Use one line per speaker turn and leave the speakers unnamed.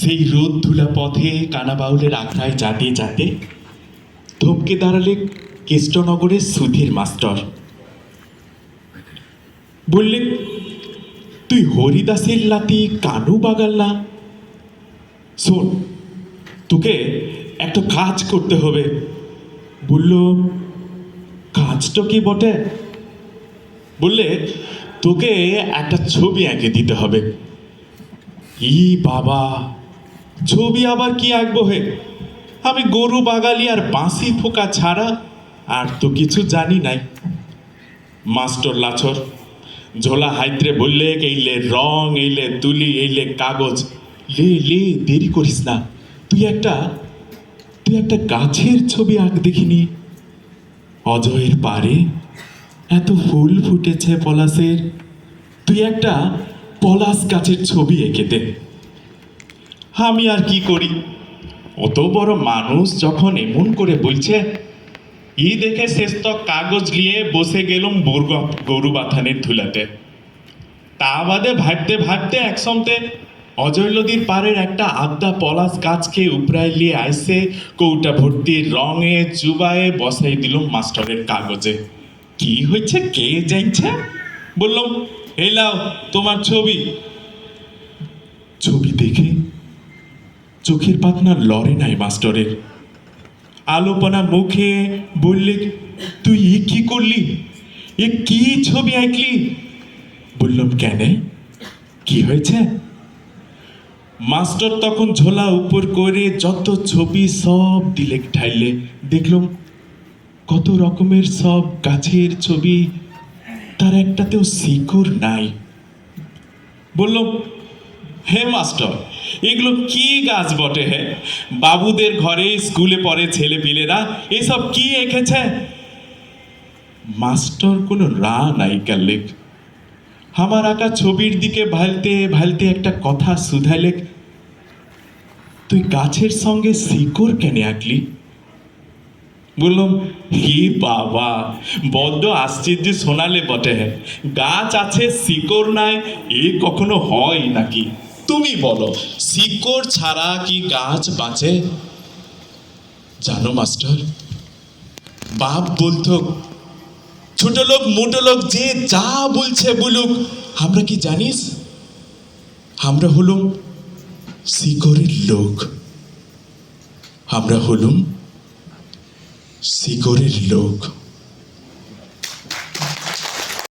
সেই রোদ ধুলা পথে কানা বাউলের আখড়ায় যাতে যাতে ধপকে দাঁড়ালে কেষ্টনগরের সুধীর মাস্টার। বললে, তুই হরিদাসের লাতি কানু বাগাল না? শোন, তোকে একটা কাজ করতে হবে। বলল, কাজটা কি বটে? বললে, তোকে একটা ছবি এঁকে দিতে হবে। ই বাবা, ছবি আবার কি আঁকবো হে? আমি গরু বাগালি আর বাঁশি ফোকা ছাড়া আর তো কিছু জানি নাই। মাস্টার লাছর ঝোলা হাইত্রে বললে, এইলে রং, এইলে তুলি, এইলে কাগজ, লে লে দেরি করিস না। তুই একটা গাছের ছবি আঁক দেখিনি। অজয়ের পারে এত ফুল ফুটেছে পলাশের, তুই একটা পলাশ গাছের ছবি এঁকে দে। আমি আর কি করি, অত বড় মানুষ যখন এমন করে বলছে, ই দেখে শেষ তো কাগজ নিয়ে বসে গেলুম গরু বাথানের ধুলাতে। তা বাদে ভাবতে ভাবতে একসঙ্গে অজয় নদীর পাড়ের একটা আদ্যা পলাশ গাছকে উপরায় নিয়ে আইসে কৌটা ভর্তি রঙে চুবায়ে বসাই দিলুম মাস্টারের কাগজে। কি হয়েছে কে জানছে? বললাম, এই লাও তোমার ছবি। ছবি দেখে চোখের পাতনা লড়ে নাই মাস্টারের। আলোপনা মুখে বললে, তুই এ কি করলি? এ কি ছবি আঁকলি? বললাম, কেন, কি হয়েছে? মাস্টার তখন ঝোলা উপর করে যত ছবি সব দিলে ঠাইলে। দেখলাম কত রকমের সব গাছের ছবি, তার একটাতেও শিকড় নাই। বললাম, হে মাস্টার, এগুলো কি গাছ বটে হে? বাবুদের ঘরে স্কুলে পড়ে ছেলে পিলেরা এসব কি এঁকেছে? মাস্টার কোনো রা নাই কাল্লেক। আমার আঁকা ছবির দিকে ভালতে ভালতে একটা কথা শুধাইলে, তুই গাছের সঙ্গে শিকড় কেন আঁকলি? বললাম, হি বাবা, বড্ড আশ্চর্য শোনালে বটে। গাছ আছে শিকড় নাই, এ কখনো হয় নাকি? তুমি বলো, শিকড় ছাড়া কি গাছ বাঁচে? জানো মাস্টার, বাপ বলতো, ছোট লোক মোটো লোক যে যা বলছে বলুক, আমরা কি জানিস? আমরা হলুম শিকড়ের লোক। আমরা হলুম শিকড়ের লোক।